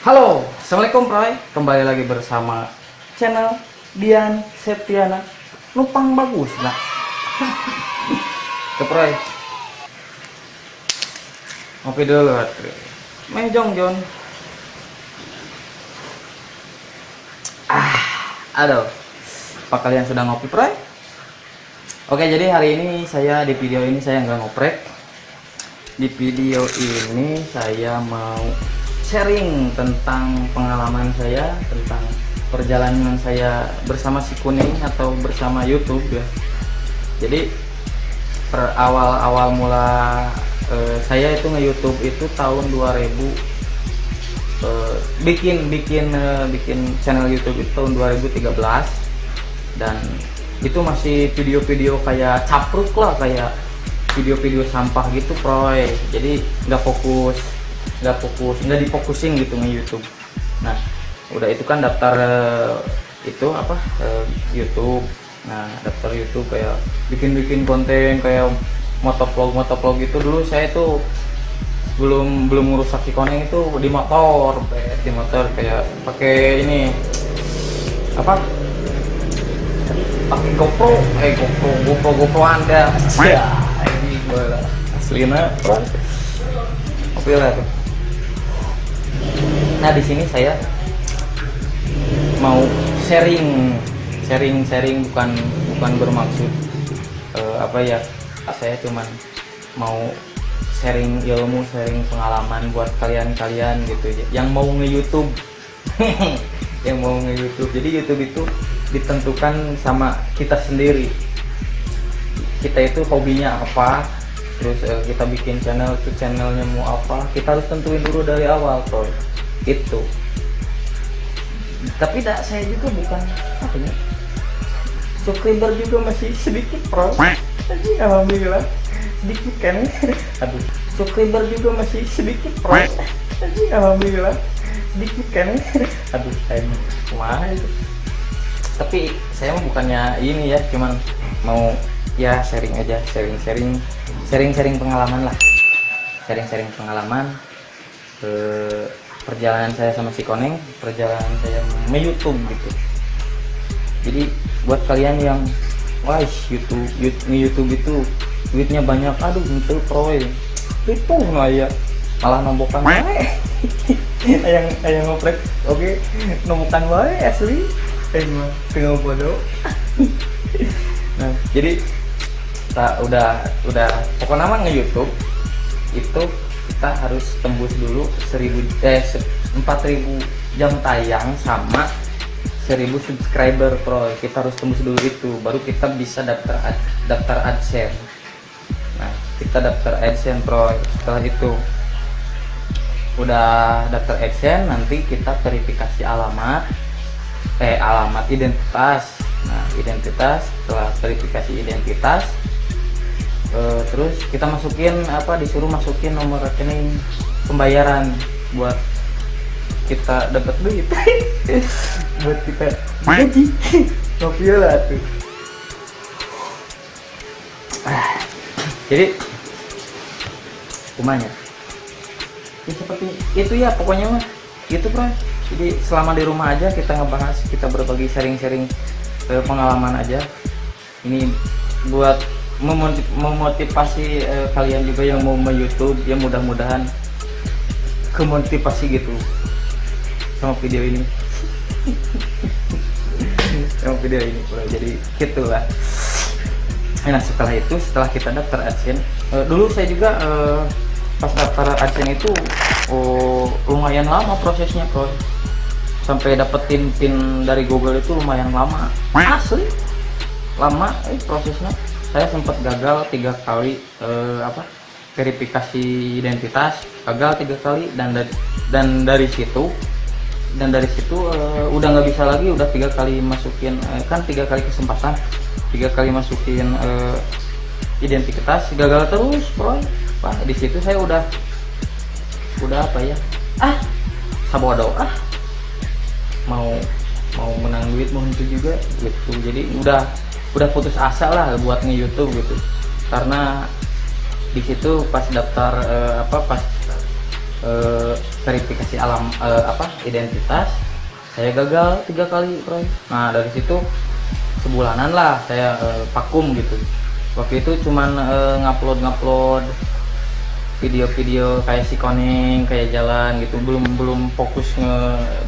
Halo, assalamualaikum Proy. Kembali lagi bersama channel Dian Septiana. Numpang bagus nah. Ke Proy. Ngopi dulu atuh. Mejong Jon. Aduh. Apa kalian sudah ngopi Proy? Oke, jadi hari ini di video ini saya nggak ngoprek. Di video ini saya mau sharing tentang pengalaman saya, tentang perjalanan saya bersama si kuning atau bersama YouTube ya. Jadi awal mula saya itu nge-YouTube itu tahun 2000, bikin channel YouTube itu tahun 2013, dan itu masih video-video kayak capruk lah, kayak video-video sampah gitu Proy. Jadi nggak difokusin gitu nge YouTube. Nah udah itu kan daftar YouTube. Nah daftar YouTube kayak bikin konten kayak motovlog itu. Dulu saya itu belum ngerusak si koneng itu di motor kayak pakai ini pakai GoPro Anda ya ini bola aslinya oke lah tuh. Nah di sini saya mau sharing bukan bermaksud saya cuman mau sharing ilmu, sharing pengalaman buat kalian gitu yang mau nge-YouTube. Yang mau nge-YouTube. Jadi YouTube itu ditentukan sama kita sendiri. Kita itu hobinya apa, terus kita bikin channelnya mau apa, kita harus tentuin dulu dari awal Proy. Itu tapi saya juga bukan subscriber juga masih sedikit Proy. Jadi alhamdulillah sedikit kan. Aduh, subscriber juga masih sedikit Proy. Jadi alhamdulillah sedikit kan. Aduh, saya kumaha itu. Tapi saya mah bukannya ini ya, cuman mau ya sharing aja, sharing pengalaman lah, sharing pengalaman perjalanan saya sama si koneng, perjalanan saya YouTube gitu. Jadi buat kalian yang YouTube itu duitnya banyak, aduh itu Proy itu nggak ya, malah nombokan wae. ayang ngoprek oke, nombokan wae asli tengah bodoh. Nah jadi udah pokoknya mah nge-YouTube itu kita harus tembus dulu 4.000 jam tayang sama 1.000 subscriber Proy. Kita harus tembus dulu itu, baru kita bisa daftar AdSense. Nah kita daftar AdSense Proy. Setelah itu udah daftar AdSense, nanti kita verifikasi alamat identitas. Nah identitas, setelah verifikasi identitas terus kita disuruh masukin nomor rekening pembayaran buat kita dapat duit. Buat kita gaji ngopi lah tuh. Jadi kumanya ya seperti itu ya, pokoknya mah gitu Bro. Jadi selama di rumah aja kita ngebahas, kita berbagi sharing pengalaman aja. Ini buat memotivasi kalian juga yang mau YouTube ya, mudah-mudahan kemotivasi gitu sama video ini. Jadi gitulah. Nah setelah kita daftar AdSense, dulu saya juga pas daftar AdSense itu lumayan lama prosesnya Bro. Sampai dapetin pin dari Google itu lumayan lama, asli lama prosesnya. Saya sempat gagal 3 kali verifikasi identitas, gagal 3 kali, dan dari situ udah nggak bisa lagi. Udah 3 kali masukin 3 kali kesempatan, 3 kali masukin identitas, gagal terus Bro. Wah di situ saya udah sabodo mau menang duit mau itu juga gitu. Jadi udah putus asa lah buat nge-YouTube gitu, karena di situ pas daftar verifikasi identitas, saya gagal 3 kali bro. Nah dari situ sebulanan lah saya vakum gitu. Waktu itu cuman ngupload video-video kayak si Koneng, kayak jalan gitu, belum fokus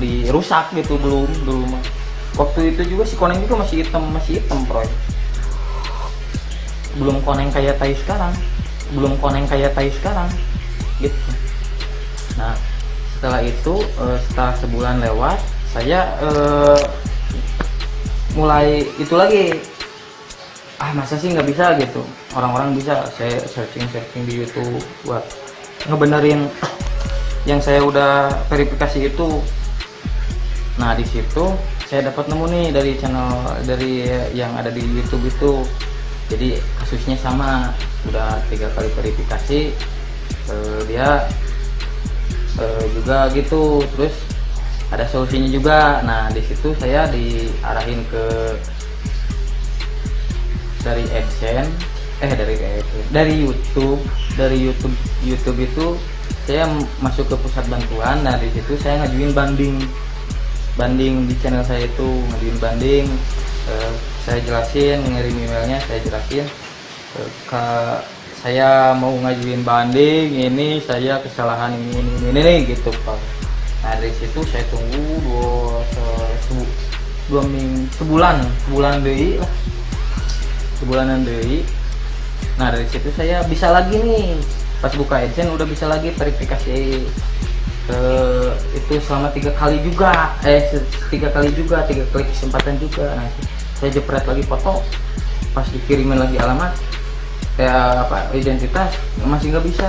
dirusak gitu, belum. Waktu itu juga si Koneng juga masih hitam bro. Belum Koneng kayak Tai sekarang gitu. Nah setelah itu setelah sebulan lewat, saya mulai itu lagi, masa sih nggak bisa gitu, orang-orang bisa. Saya searching di YouTube buat ngebenerin yang saya udah verifikasi itu. Nah di situ saya dapat nemu nih dari channel dari yang ada di YouTube itu. Jadi kasusnya sama, udah 3 kali verifikasi, dia juga gitu, terus ada solusinya juga. Nah di situ saya diarahin ke dari AdSense, dari YouTube itu saya masuk ke pusat bantuan. Nah di situ saya ngajuin banding di channel saya itu, saya jelasin, ngirim emailnya, saya jelasin saya mau ngajuin banding, ini saya kesalahan ini gitu Pak. Nah dari situ saya tunggu sebulanan deui. Nah dari situ saya bisa lagi nih, pas buka AdSense udah bisa lagi verifikasi itu selama 3 kali juga, 3 kali kesempatan juga. Nah saya jepret lagi foto, pas dikirimin lagi alamat identitas, masih nggak bisa.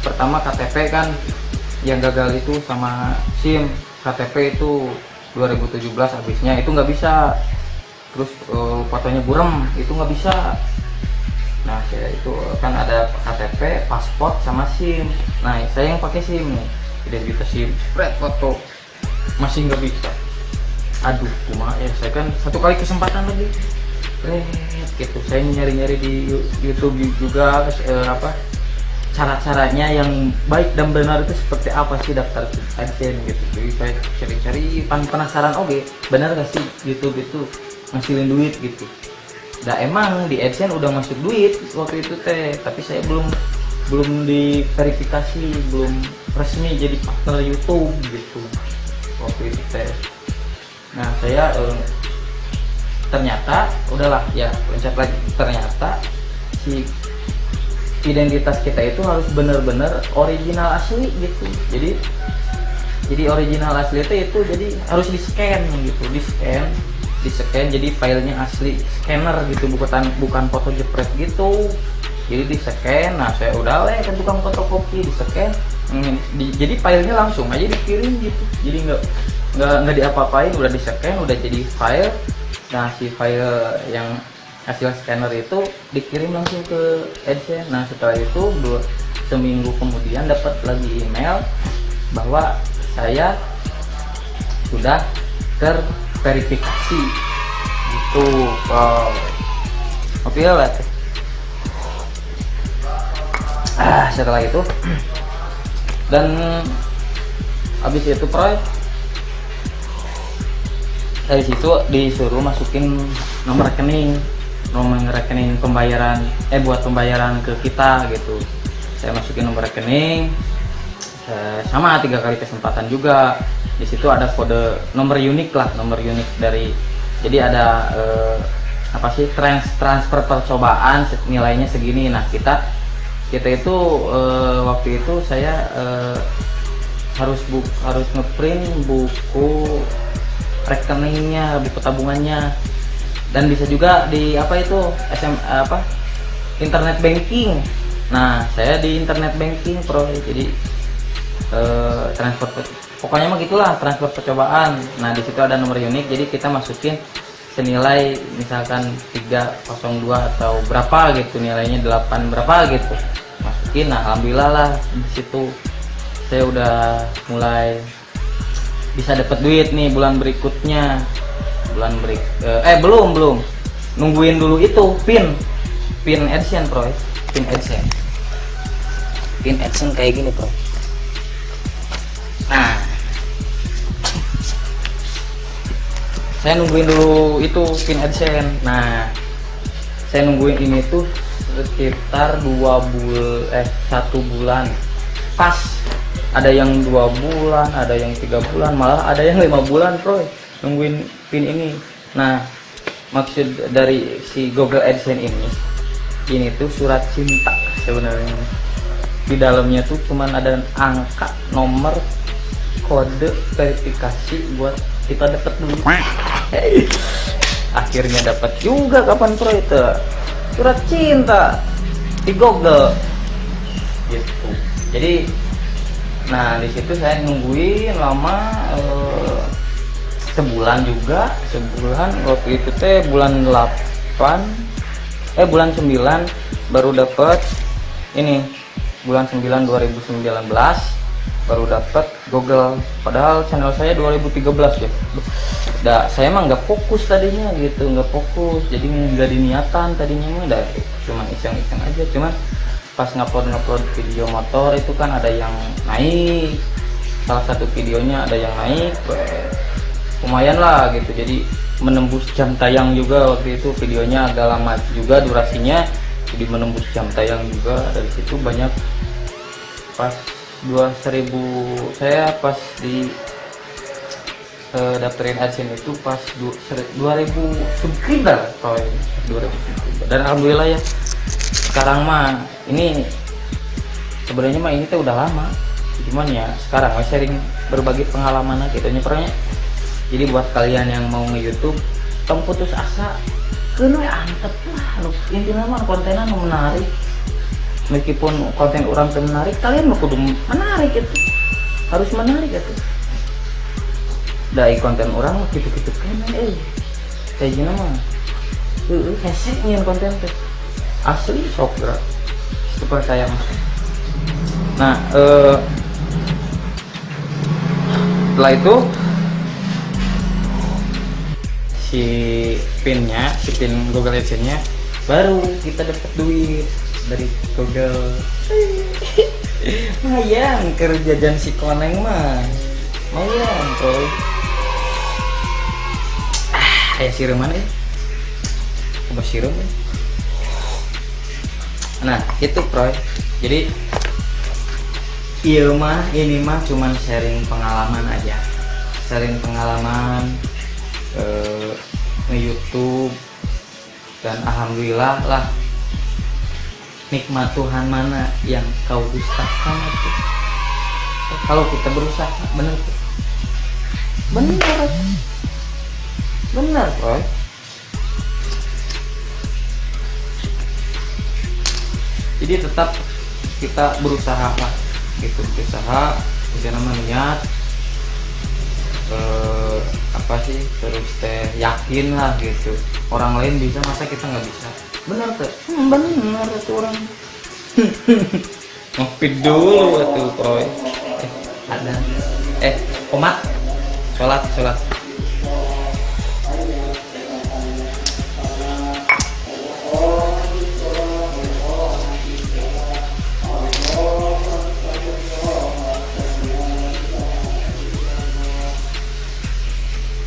Pertama KTP kan yang gagal itu, sama SIM. KTP itu 2017 habisnya, itu nggak bisa. Terus fotonya burem, itu nggak bisa. Nah saya itu kan ada KTP, paspor, sama SIM. Nah saya yang pakai SIM nih, identitas SIM, spread foto, masih nggak bisa. Aduh kumaha ya, saya kan 1 kali kesempatan lagi gitu. Saya nyari-nyari di YouTube juga cara-caranya yang baik dan benar itu seperti apa sih daftar AdSense gitu. Jadi saya cari-cari, penasaran, benar gak sih YouTube itu ngasilin duit gitu. Nah emang di AdSense udah masuk duit waktu itu tapi saya belum diverifikasi, belum resmi jadi partner YouTube gitu waktu itu Nah saya ternyata udahlah ya, loncat lagi, ternyata si identitas kita itu harus benar-benar original asli gitu. Jadi original asli itu jadi harus di-scan gitu, di-scan jadi filenya asli, scanner gitu, bukan foto jepret gitu. Jadi di-scan. Nah saya udah ke tukang fotokopi, di-scan, jadi filenya langsung aja dikirim gitu. Jadi nggak diapa-apain, udah di-scan, udah jadi file. Nah si file yang hasil scanner itu dikirim langsung ke AdSense. Nah setelah itu seminggu kemudian dapat lagi email bahwa saya sudah terverifikasi gitu. Oke lah. Setelah itu dan habis itu dari situ disuruh masukin nomor rekening pembayaran buat pembayaran ke kita gitu. Saya masukin nomor rekening, sama 3 kali kesempatan juga. Di situ ada kode nomor unik dari, jadi ada transfer percobaan nilainya segini. Nah kita itu waktu itu saya harus ngeprint buku rekeningnya, buku tabungannya, dan bisa juga di internet banking. Nah saya di internet banking jadi pokoknya mah gitulah, transfer percobaan. Nah di situ ada nomor unik, jadi kita masukin senilai misalkan 302 atau berapa gitu, nilainya 8 berapa gitu, masukin. Nah alhamdulillah lah, di situ saya udah mulai bisa dapat duit nih bulan berikutnya. Belum nungguin dulu itu pin AdSense pin AdSense kayak gini Nah, saya nungguin dulu itu pin AdSense. Nah, saya nungguin ini tuh sekitar 1 bulan. Pas ada yang 2 bulan, ada yang 3 bulan, malah ada yang 5 bulan, bro, nungguin pin ini. Nah, maksud dari si Google AdSense ini tuh surat cinta sebenarnya. Di dalamnya tuh cuman ada angka, nomor, kode verifikasi buat kita dapat duit. Akhirnya dapat juga, kapan bro itu surat cinta di Google gitu. Jadi nah di situ saya nungguin lama, sebulan waktu itu teh bulan 9 baru dapat ini, bulan 9 2019 baru dapat Google, padahal channel saya 2013 ya. Saya emang nggak fokus tadinya gitu, jadi nggak diniatan tadinya mah, cuman iseng-iseng aja. Cuman pas ngupload video motor itu kan ada yang naik, salah satu videonya ada yang naik, lumayan lah gitu, jadi menembus jam tayang juga. Waktu itu videonya agak lama juga durasinya, jadi menembus jam tayang juga. Dari situ banyak, pas 2.000 saya pas di daftarin AdSense itu pas 2.000 subscriber, 2.000 subscriber. Dan alhamdulillah ya, sekarang mah ini sebenarnya mah ini tuh udah lama, cuman ya sekarang sharing berbagi pengalaman gitu nyepernya. Jadi buat kalian yang mau nge-YouTube, kamu putus asa, kena antep lah, intinya mah kontennya menarik. Meskipun konten orang tuh menarik, kalian mau kudu menarik gitu, harus menarik gitu. Dari konten orang gitu-gitu kan, kayak gini mah, hesek nyian konten tuh, asli sok gerak, super saya mah. Nah, setelah itu si pin Google AdSense-nya baru kita dapat duit dari Google. Lumayan kerja dan si koneng mah lumayan bro. Kayak siruman ya, coba sirum ya. Nah itu bro, jadi ini mah cuman sharing pengalaman aja, nge-YouTube. Dan alhamdulillah lah, nikmat Tuhan mana yang kau dustakan itu. Kalau kita berusaha bener bro. Jadi tetap kita berusaha lah gitu, udah nama niat, terus yakin lah gitu. Orang lain bisa, masa kita nggak bisa? Bener tuh, bener tuh orang. Ngopi dulu tuh bro. Ada komat sholat.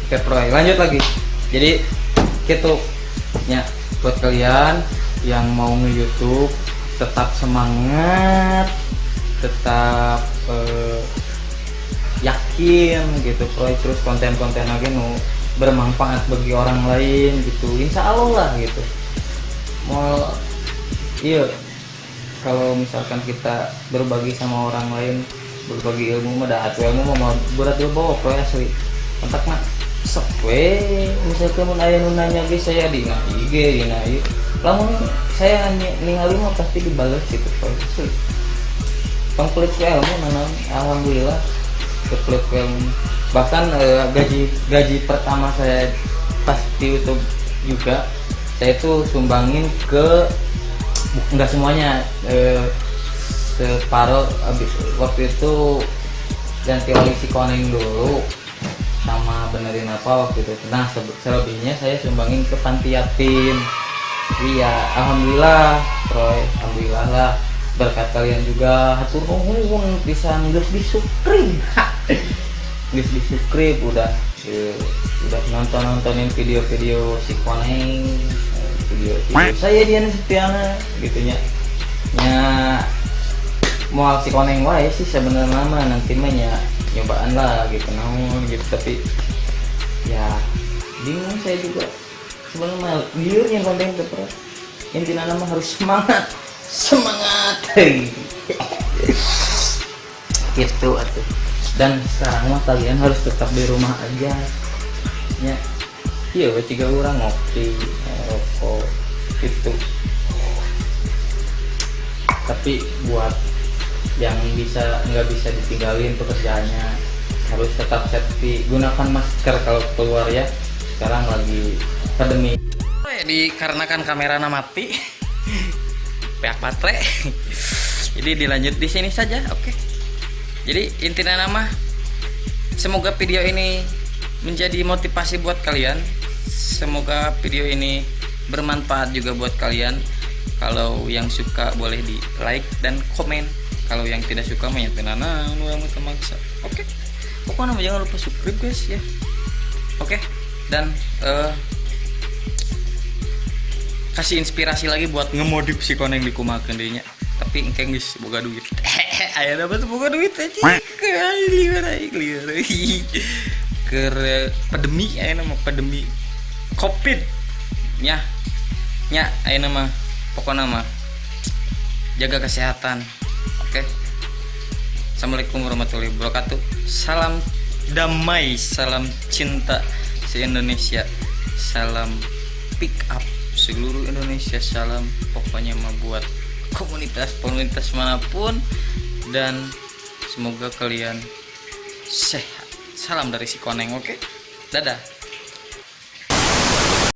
Oke bro, lanjut lagi. Jadi gitu ya, buat kalian yang mau nge-YouTube, tetap semangat, tetap yakin gitu bro. Terus konten-konten lagi bermanfaat bagi orang lain gitu, insya Allah lah gitu. Kalau misalkan kita berbagi sama orang lain, berbagi ilmu mah ilmu mau berat bawa bro, asli kontak mah sok misalkan mau nanya ge saya di IG lamun saya ningali mah pasti dibales gitu bro. Pengkulit ilmu nanam, alhamdulillah kekulit ilmu. Bahkan gaji pertama saya pas di YouTube juga, saya tuh sumbangin ke, enggak semuanya, separuh. Habis waktu itu ganti oli si koneng dulu sama benerin apa waktu itu. Nah selebihnya saya sumbangin ke panti yatim. Iya alhamdulillah Troy, alhamdulillah lah berkat kalian juga hatur nuhun bisa geus di subscribe geus di subscribe udah nontonin video-video si Koneng, video saya Dian Setiana gitunya nya mau si Koneng wae sih sebenarnya mah nanti mah nya nyobaan lah gitu naon gitu, tapi ya bingung saya juga sebenarnya liur yang konten terus intinya nama harus semangat gitu atuh. Dan sekarang mah kalian harus tetap di rumah aja ya, iya 3 orang ngopi rokok gitu. Tapi buat yang nggak bisa ditinggalin pekerjaannya harus tetap safety, gunakan masker kalau keluar ya, sekarang lagi pandemi. Dikarenakan kameranya mati pihak baterai jadi dilanjut di sini saja. Oke. Jadi intinya nama semoga video ini menjadi motivasi buat kalian, semoga video ini bermanfaat juga buat kalian. Kalau yang suka boleh di like dan komen, kalau yang tidak suka mah maksa. Oke. Pokoknya jangan lupa subscribe guys ya. Oke. Dan kasih inspirasi lagi buat ngemodif si Koneng dikumakeun deui nya. Tapi engke geus boga duit. Aya dapat boga duit aja. Liwar. Keur pandemi aya nama pandemi Covid. Nya aya nama pokoknya mah jaga kesehatan. Oke. Assalamualaikum warahmatullahi wabarakatuh. Salam damai, salam cinta se-Indonesia. Salam pick up seluruh Indonesia, salam pokoknya mah buat komunitas manapun, dan semoga kalian sehat. Salam dari si Koneng. Oke, dadah.